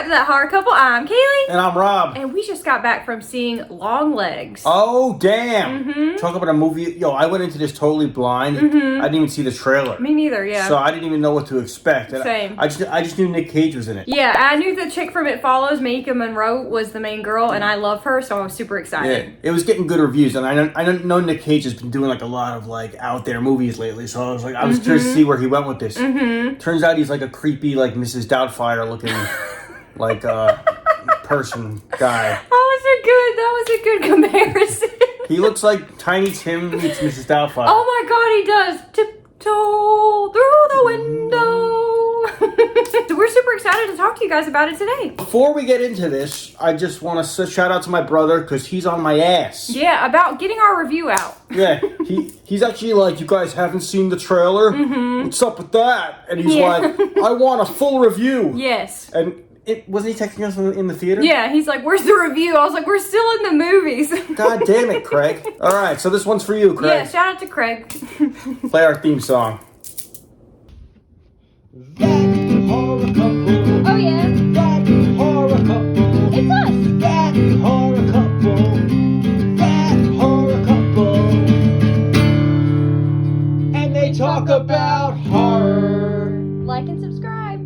back to That Horror Couple. I'm Kaylee. And I'm Rob. And we just got back from seeing Long Legs. Oh, damn. Talk about a movie. Yo, I went into this totally blind. I didn't even see the trailer. Me neither, yeah. So I didn't even know what to expect. And Same. I just knew Nick Cage was in it. Yeah, I knew the chick from It Follows, Maika Monroe, was the main girl, and I love her, so I was super excited. Yeah, it was getting good reviews, and I know Nick Cage has been doing like a lot of like out there movies lately. So I was curious to see where he went with this. Turns out he's like a creepy like Mrs. Doubtfire looking like person guy. That was a good comparison. He looks like Tiny Tim meets Mrs. Doubtfire. Oh my god, he does. Tiptoe through the window. So we're super excited to talk to you guys about it today. Before we get into this, I just want to shout out to my brother because he's on my ass. Yeah, about getting our review out. Yeah, he's actually like, you guys haven't seen the trailer? What's up with that? And he's like, I want a full review. Yes. And wasn't he texting us in the theater? Yeah, he's like, where's the review? I was like, we're still in the movies. God damn it, Craig. All right, so this one's for you, Craig. Yeah, shout out to Craig. Play our theme song. That horror couple. Oh, yeah. That horror couple. It's us. That horror couple. That horror couple. And they talk about horror. Like and subscribe.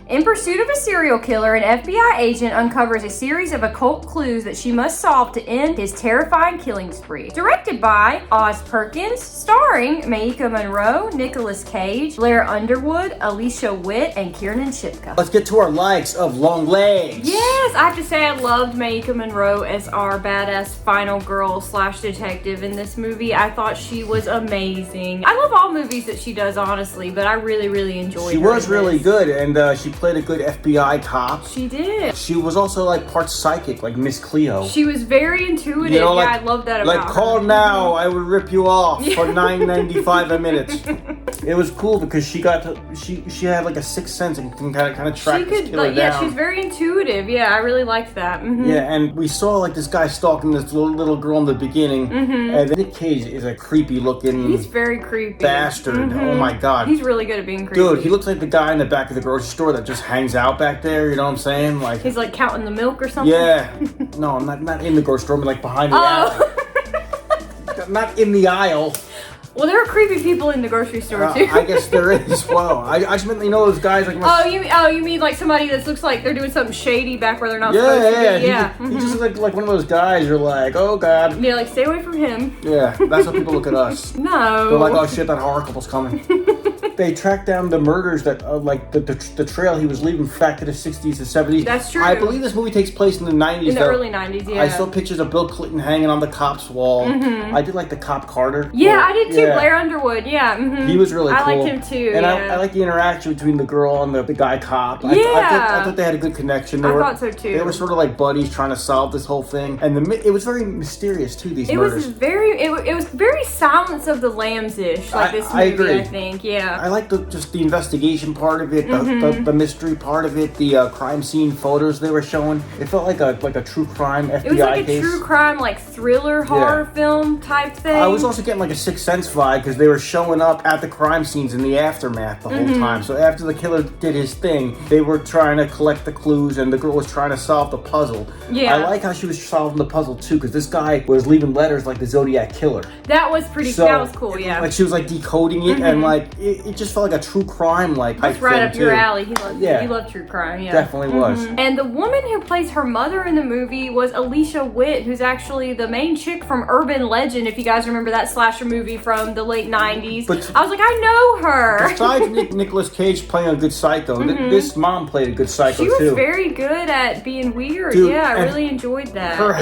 In pursuit of a serial killer, an FBI agent uncovers a series of occult clues that she must solve to end his terrifying killing spree. Directed by Oz Perkins, starring Maika Monroe, Nicolas Cage, Blair Underwood, Alicia Witt, and Kiernan Shipka. Let's get to our likes of Long Legs. Yes, I have to say I loved Maika Monroe as our badass final girl / detective in this movie. I thought she was amazing. I love all movies that she does, honestly, but I really, really enjoyed her. She was in really this. good, and she played a good FBI cop. She did. She was also like part psychic, like Miss Cleo. She was very intuitive. You know, like, yeah, I love that about like, her. call now, I would rip you off for $9.95 a minute. It was cool because she had like a sixth sense and can kind of track this killer down. Yeah, she's very intuitive. Yeah, I really liked that. Yeah, and we saw like this guy stalking this little girl in the beginning, and Nick Cage is a creepy looking. He's very creepy. Bastard. Oh my god. He's really good at being creepy. Dude, he looks like the guy in the back of the grocery store that just hangs out back there. You know what I'm saying? Like he's like counting the milk or something. Yeah. No, I'm not in the grocery store. I'm like behind the aisle. Not in the aisle. Well, there are creepy people in the grocery store too. I guess there is. Well, I just meant, you know, those guys like. You mean like somebody that looks like they're doing something shady back where they're not supposed to be? Yeah. He just looks like one of those guys. You're like, oh god. Yeah, like stay away from him. Yeah, that's how people look at us. No. They're like, oh shit, that horror couple's coming. They tracked down the murders that, like the trail he was leaving back to the 60s and 70s. That's true. I believe this movie takes place in the 90s. In the early 90s, yeah. I saw pictures of Bill Clinton hanging on the cop's wall. I did like the cop Carter. Yeah, I did too. Yeah. Blair Underwood, yeah. He was really cool. I liked him too, and yeah. I like the interaction between the girl and the guy cop. Yeah. I thought they had a good connection. I thought so too. They were sort of like buddies trying to solve this whole thing. And it was very mysterious too, these murders. It was very Silence of the Lambs-ish, like this movie, I agree. I think, yeah. I like just the investigation part of it, the mystery part of it, the crime scene photos they were showing. It felt like a true crime FBI case. It was like a true crime, like thriller horror film type thing. I was also getting like a Sixth Sense vibe because they were showing up at the crime scenes in the aftermath the whole time. So after the killer did his thing, they were trying to collect the clues and the girl was trying to solve the puzzle. Yeah. I like how she was solving the puzzle too because this guy was leaving letters like the Zodiac Killer. That was that was cool, yeah. Like she was like decoding it and like it just felt like a true crime like that's right up your alley. He loved true crime, yeah. Definitely was. And the woman who plays her mother in the movie was Alicia Witt, who's actually the main chick from Urban Legend, if you guys remember that slasher movie from the late 90s. But I was like, I know her. Besides Nicolas Cage playing a good psycho, this mom played a good psycho too. She was very good at being weird. Dude, yeah, I really enjoyed that. Her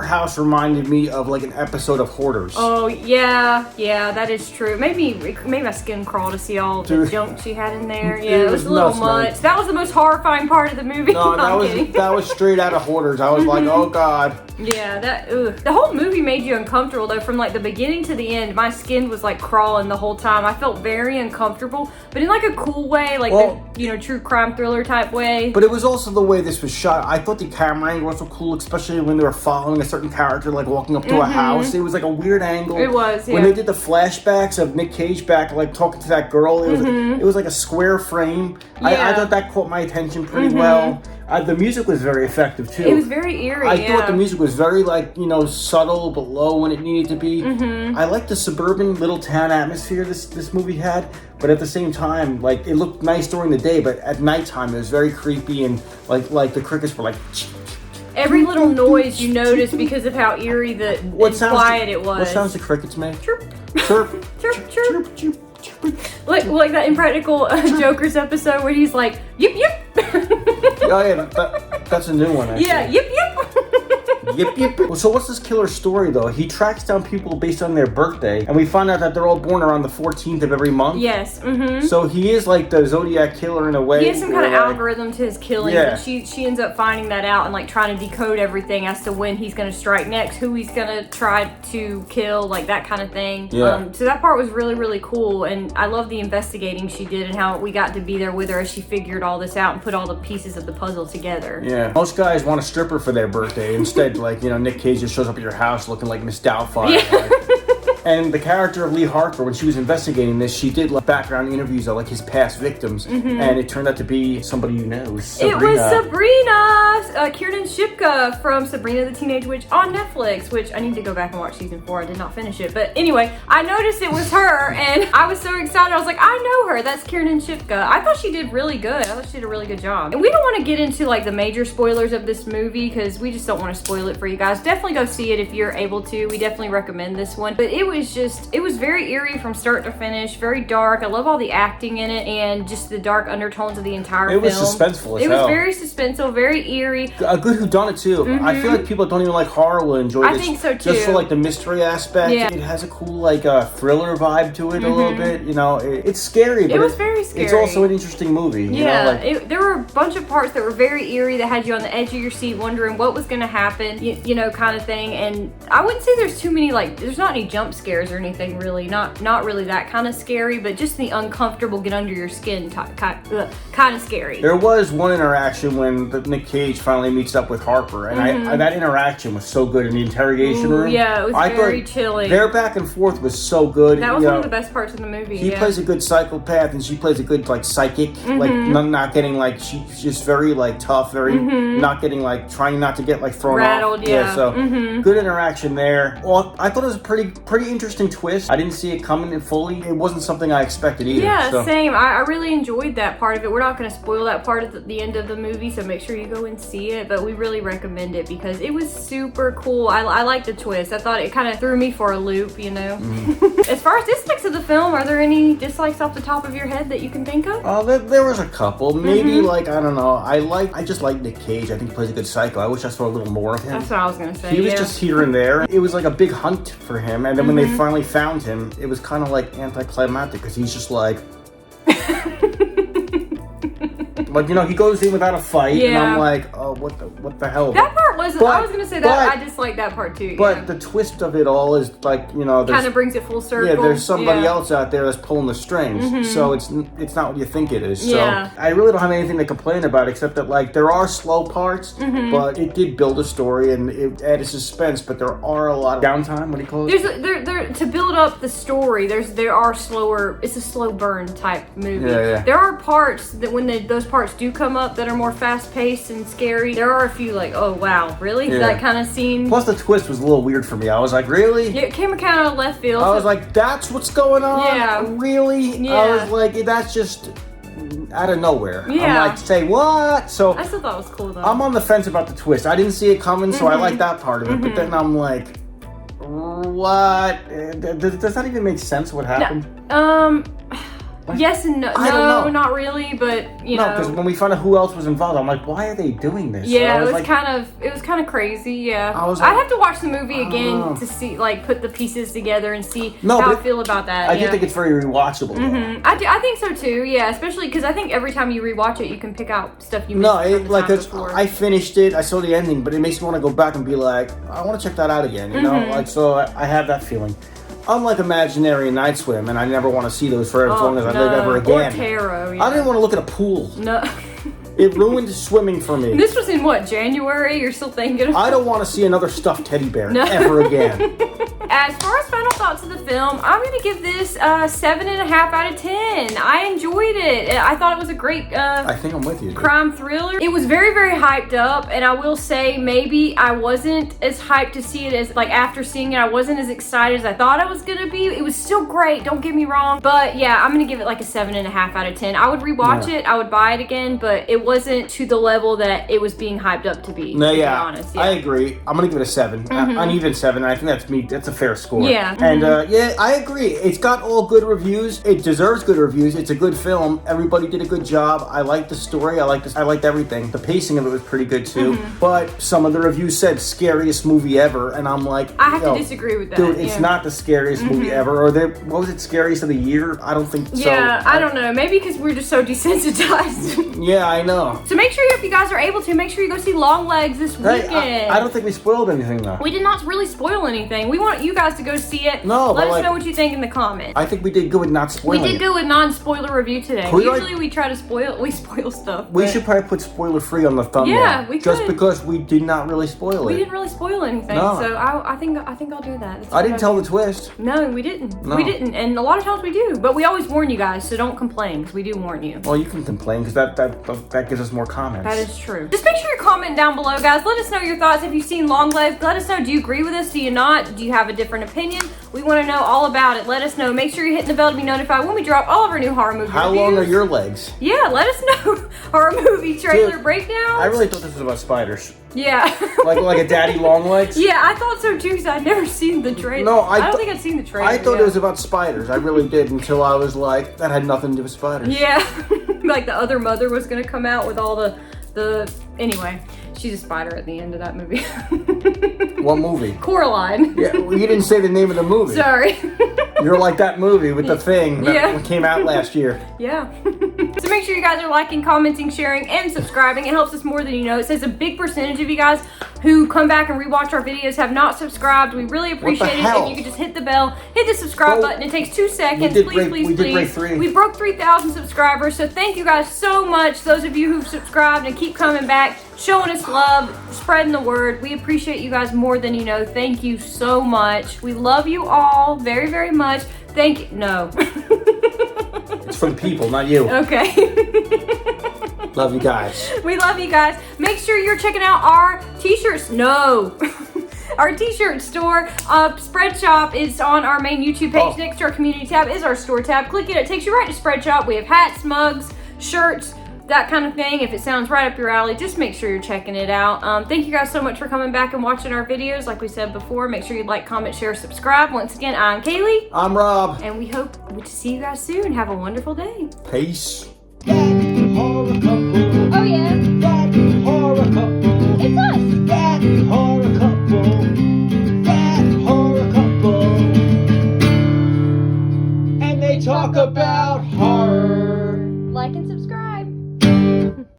house reminded me of like an episode of Hoarders. Oh yeah, that is true. Maybe my skin crawl to see all the junk she had in there. Yeah, it was a little much. That was the most horrifying part of the movie. No, that was straight out of Hoarders. I was like, oh god. Yeah, the whole movie made you uncomfortable though. From like the beginning to the end, my skin was like crawling the whole time. I felt very uncomfortable, but in like a cool way, like the true crime thriller type way. But it was also the way this was shot. I thought the camera angle was so cool, especially when they were following a certain character, like walking up to a house. It was like a weird angle. It was, yeah. When they did the flashbacks of Nick Cage back, like talking to that that girl. It was like a square frame. I thought that caught my attention pretty well. The music was very effective too. It was very eerie. I thought the music was very subtle but low when it needed to be. I liked the suburban little town atmosphere this movie had, but at the same time, like, it looked nice during the day, but at nighttime it was very creepy, and like the crickets were like. Every little noise you noticed because of how eerie and quiet it was. What sounds the crickets make? Chirp. Chirp. Chirp, chirp, chirp. Like that Impractical Jokers episode where he's like, yip, yip. Oh yeah, that's a new one, actually. Yeah, yip, yip. Yip, yip. Well, so what's this killer's story, though? He tracks down people based on their birthday, and we find out that they're all born around the 14th of every month. Yes. So he is like the Zodiac killer in a way. He has some kind of algorithm to his killing, Yeah. and she ends up finding that out and like trying to decode everything as to when he's going to strike next, who he's going to try to kill, like that kind of thing. Yeah. So that part was really, really cool, and I love the investigating she did and how we got to be there with her as she figured all this out and put all the pieces of the puzzle together. Yeah. Most guys want a stripper for their birthday. Instead, Nick Cage just shows up at your house looking like Miss Doubtfire. Yeah. And the character of Lee Harper, when she was investigating this, she did background interviews of his past victims, and it turned out to be somebody you know. It was Sabrina, Kiernan Shipka from Sabrina the Teenage Witch on Netflix, which I need to go back and watch season 4. I did not finish it, but anyway, I noticed it was her, and I was so excited. I was like, I know her. That's Kiernan Shipka. I thought she did really good. I thought she did a really good job. And we don't want to get into the major spoilers of this movie because we just don't want to spoil it for you guys. Definitely go see it if you're able to. We definitely recommend this one, but it was very eerie from start to finish, very dark. I love all the acting in it and just the dark undertones of the entire film. It was suspenseful as hell. It was very suspenseful, very eerie. A good whodunit too. I feel like people that don't even like horror will enjoy this. I think so too. Just for the mystery aspect. Yeah. It has a cool thriller vibe to it a little bit. It's scary, but it was very scary. It's also an interesting movie. There were a bunch of parts that were very eerie that had you on the edge of your seat wondering what was going to happen, kind of thing. And I wouldn't say there's too many there's not any jump scares or anything really, not really that kind of scary, but just the uncomfortable get under your skin kind of scary. There was one interaction when Nick Cage finally meets up with Harper, and that interaction was so good in the interrogation room. Yeah, it was very chilling. Their back and forth was so good. That was one of the best parts of the movie. He plays a good psychopath, and she plays a good psychic, not getting she's just very tough, very not getting trying not to get thrown rattled, off. Yeah, so good interaction there. Well, I thought it was a pretty interesting twist. I didn't see it coming in fully. It wasn't something I expected either. Yeah, same. I really enjoyed that part of it. We're not going to spoil that part at the end of the movie, so make sure you go and see it, but we really recommend it because it was super cool. I liked the twist. I thought it kind of threw me for a loop, As far as dislikes of the film, are there any dislikes off the top of your head that you can think of? There was a couple. Maybe I don't know. I just like Nick Cage. I think he plays a good psycho. I wish I saw a little more of him. That's what I was going to say. He was just here and there. It was a big hunt for him, and then when they finally found him, it was kind of anticlimactic because he's just he goes in without a fight, and I'm like, oh, what the hell? That part wasn't. I was gonna say that I disliked that part too. But the twist of it all is kind of brings it full circle. Yeah, there's somebody else out there that's pulling the strings, so it's not what you think it is. So I really don't have anything to complain about except that there are slow parts, but it did build a story and it added suspense. But there are a lot of downtime. What do you call it? To build up the story. There are slower. It's a slow burn type movie. Yeah. There are parts that when those parts do come up that are more fast-paced and scary. There are a few oh wow, really? Yeah. That kind of scene. Plus the twist was a little weird for me. I was like, really? Yeah, it came kind of left field. I was like, that's what's going on? Yeah. Really? Yeah. I was like, that's just out of nowhere. Yeah. I'm like, say what? So I still thought it was cool though. I'm on the fence about the twist. I didn't see it coming, so I like that part of it. But then I'm like, what? Does that even make sense what happened? No. Yes and no. I don't know. No, not really, but No, because when we found out who else was involved, I'm like, why are they doing this? Yeah, it was kind of crazy. Yeah, I'd have to watch the movie again to see, put the pieces together and see how I feel about that. I do think it's very rewatchable. I think so too. Yeah, especially because I think every time you rewatch it, you can pick out stuff you missed from the time before. I finished it, I saw the ending, but it makes me want to go back and be like, I want to check that out again. You know, so I have that feeling. Unlike Imaginary and Night Swim, and I never want to see those for as long as I live ever again. Or Tarot. Yeah. I didn't want to look at a pool. No. It ruined swimming for me. This was in January? You're still thinking of I don't want to see another stuffed teddy bear ever again. As far as final thoughts of the film, I'm gonna give this 7.5 out of 10. I enjoyed it. I thought it was a great I think I'm with you. crime thriller. It was very, very hyped up, and I will say maybe I wasn't as hyped to see it as, like, after seeing it, I wasn't as excited as I thought I was gonna be. It was still great, don't get me wrong, but yeah, I'm gonna give it like a 7.5 out of 10. I would rewatch it, I would buy it again, but it wasn't to the level that it was being hyped up to be. No, to yeah, be honest. Yeah. I agree. I'm gonna give it a 7, uneven 7. And I think that's a fair score. Yeah. And yeah, I agree. It's got all good reviews. It deserves good reviews. It's a good film. Everybody did a good job. I liked the story. I liked everything. The pacing of it was pretty good too. But some of the reviews said scariest movie ever, and I'm like, I have to disagree with that. Dude, it's not the scariest movie ever. Or what was it? Scariest of the year? I don't think so. Yeah, I don't know. Maybe because we're just so desensitized. Yeah, I know. So make sure, if you guys are able to, make sure you go see Long Legs this weekend. I don't think we spoiled anything though. We did not really spoil anything. We want you guys to go see it. No, let but us know what you think in the comments. I think we did good with not spoiling. We did good with non-spoiler review today. We Usually we try to spoil stuff. We should probably put spoiler free on the thumbnail. Yeah, we could. Just because we did not really spoil it. We didn't really spoil anything, No. so I think I'll do that. I didn't tell the twist. No, we didn't. No. We didn't, and a lot of times we do, but we always warn you guys, so don't complain because we do warn you. Well, you can complain because that gives us more comments. That is true. Just make sure you comment down below, guys. Let us know your thoughts. Have you seen Long Legs? Let us know. Do you agree with us? Do you not? Do you have a different opinion? We want to know all about it. Let us know. Make sure you're hitting the bell to be notified when we drop all of our new horror movie How reviews. long are your legs? Yeah, let us know. Horror movie trailer breakdown. I really thought this was about spiders. Yeah. like a daddy long legs? Yeah, I thought so too, because I'd never seen the trailer. No, I don't think I'd seen the trailer. I thought yet. it was about spiders. I really did until I was like, that had nothing to do with spiders. Yeah. Like the other mother was going to come out with all the... Anyway, she's a spider at the end of that movie. What movie? Coraline. Yeah, well, you didn't say the name of the movie. Sorry. You're like that movie with the thing that came out last year. Yeah. So make sure you guys are liking, commenting, sharing, and subscribing. It helps us more than you know. It says a big percentage of you guys who come back and rewatch our videos have not subscribed. We really appreciate it if you could just hit the bell, hit the subscribe button. It takes 2 seconds. Please. We broke 3,000 subscribers, so thank you guys so much. Those of you who've subscribed and keep coming back, showing us love, spreading the word. We appreciate you guys more than you know. Thank you so much. We love you all very, very much. Thank you. No. It's for the people, not you. Okay. Love you guys. We love you guys. Make sure you're checking out our t-shirts. No. Our t-shirt store, Spread Shop is on our main YouTube page. Next to our community tab is our store tab. Click it. It takes you right to Spread Shop. We have hats, mugs, shirts, that kind of thing. If it sounds right up your alley, just make sure you're checking it out. Thank you guys so much for coming back and watching our videos. Like we said before, make sure you like, comment, share, subscribe. Once again, I'm Kaylee. I'm Rob. And we hope to see you guys soon. Have a wonderful day. Peace. Horror couple.